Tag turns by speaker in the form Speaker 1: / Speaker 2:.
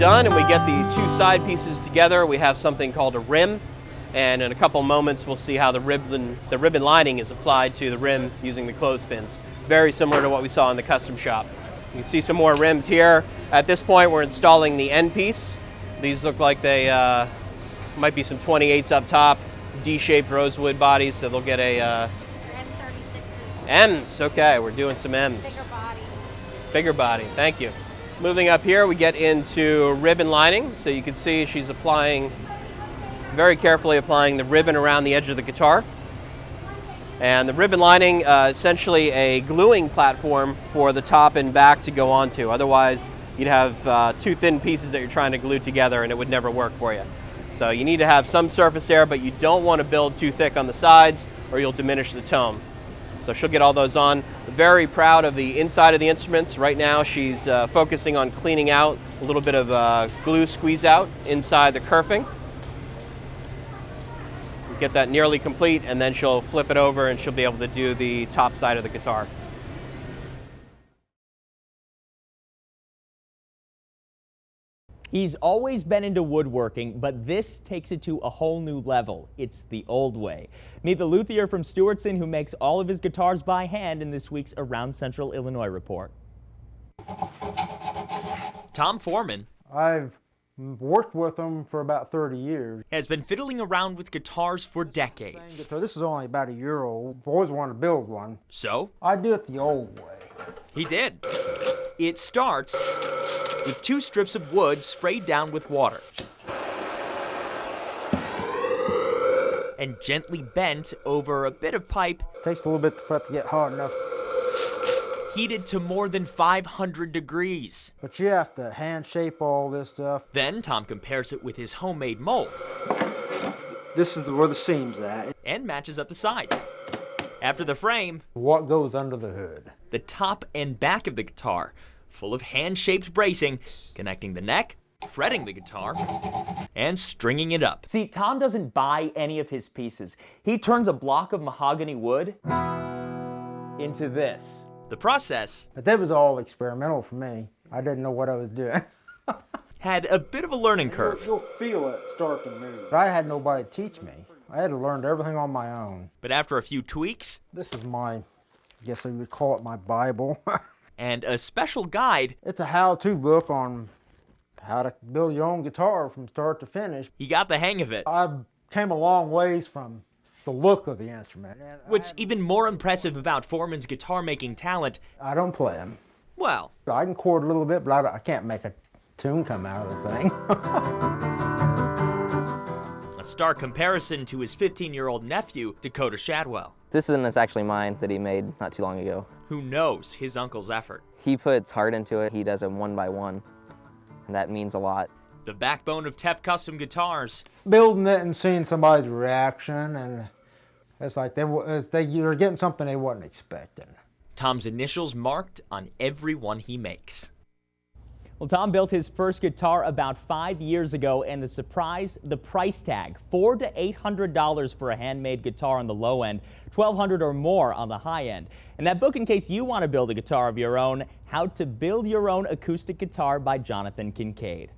Speaker 1: done and we get the two side pieces together, we have something called a rim. And in a couple moments, we'll see how the ribbon lining is applied to the rim using the clothespins. Very similar to what we saw in the custom shop. You can see some more rims here. At this point, we're installing the end piece. These look like they might be some 28s up top, D-shaped rosewood bodies, so they'll get a
Speaker 2: M36s.
Speaker 1: M's. Okay, we're doing some M's.
Speaker 2: Bigger body.
Speaker 1: Bigger body. Thank you. Moving up here, we get into ribbon lining. So you can see she's very carefully applying the ribbon around the edge of the guitar. And the ribbon lining, essentially a gluing platform for the top and back to go onto. Otherwise, you'd have two thin pieces that you're trying to glue together and it would never work for you. So you need to have some surface area, but you don't want to build too thick on the sides or you'll diminish the tone. So she'll get all those on. Very proud of the inside of the instruments. Right now she's focusing on cleaning out a little bit of glue squeeze out inside the kerfing. Get that nearly complete, and then she'll flip it over and she'll be able to do the top side of the guitar.
Speaker 3: He's always been into woodworking, but this takes it to a whole new level. It's the old way. Meet the luthier from Stewartson who makes all of his guitars by hand in this week's Around Central Illinois report.
Speaker 4: Tom Foreman.
Speaker 5: I've worked with them for about 30 years.
Speaker 4: Has been fiddling around with guitars for decades.
Speaker 5: So this is only about a year old. I've always wanted to build one.
Speaker 4: So?
Speaker 5: I do it the old way.
Speaker 4: He did. It starts with 2 strips of wood sprayed down with water and gently bent over a bit of pipe.
Speaker 5: Takes a little bit for it to get hot enough.
Speaker 4: Heated to more than 500 degrees.
Speaker 5: But you have to hand shape all this stuff.
Speaker 4: Then Tom compares it with his homemade mold.
Speaker 5: This is where the seam's at.
Speaker 4: And matches up the sides. After the frame,
Speaker 5: what goes under the hood?
Speaker 4: The top and back of the guitar, full of hand-shaped bracing, connecting the neck, fretting the guitar, and stringing it up.
Speaker 3: See, Tom doesn't buy any of his pieces. He turns a block of mahogany wood into this.
Speaker 4: The process,
Speaker 5: but that was all experimental for me. I didn't know what I was doing.
Speaker 4: had a bit of a learning curve.
Speaker 5: You'll feel it start to move. I had nobody to teach me. I had to learn everything on my own.
Speaker 4: But after a few tweaks,
Speaker 5: this is I guess you would call it my Bible.
Speaker 4: And a special guide.
Speaker 5: It's a how-to book on how to build your own guitar from start to finish.
Speaker 4: He got the hang of it.
Speaker 5: I came a long ways from the look of the instrument.
Speaker 4: What's even more impressive about Foreman's guitar-making talent...
Speaker 5: I don't play them.
Speaker 4: Well...
Speaker 5: I can chord a little bit, but I can't make a tune come out of the thing.
Speaker 4: A stark comparison to his 15-year-old nephew, Dakota Shadwell.
Speaker 6: This one is actually mine that he made not too long ago.
Speaker 4: Who knows his uncle's effort.
Speaker 6: He puts heart into it. He does them one by one, and that means a lot.
Speaker 4: The backbone of Tef Custom Guitars.
Speaker 5: Building it and seeing somebody's reaction, and it's like you're getting something they wasn't expecting.
Speaker 4: Tom's initials marked on every one he makes.
Speaker 3: Well, Tom built his first guitar about 5 years ago, and the surprise, the price tag, $400 to $800 for a handmade guitar on the low end, $1,200 or more on the high end. And that book, in case you want to build a guitar of your own, How to Build Your Own Acoustic Guitar by Jonathan Kincaid.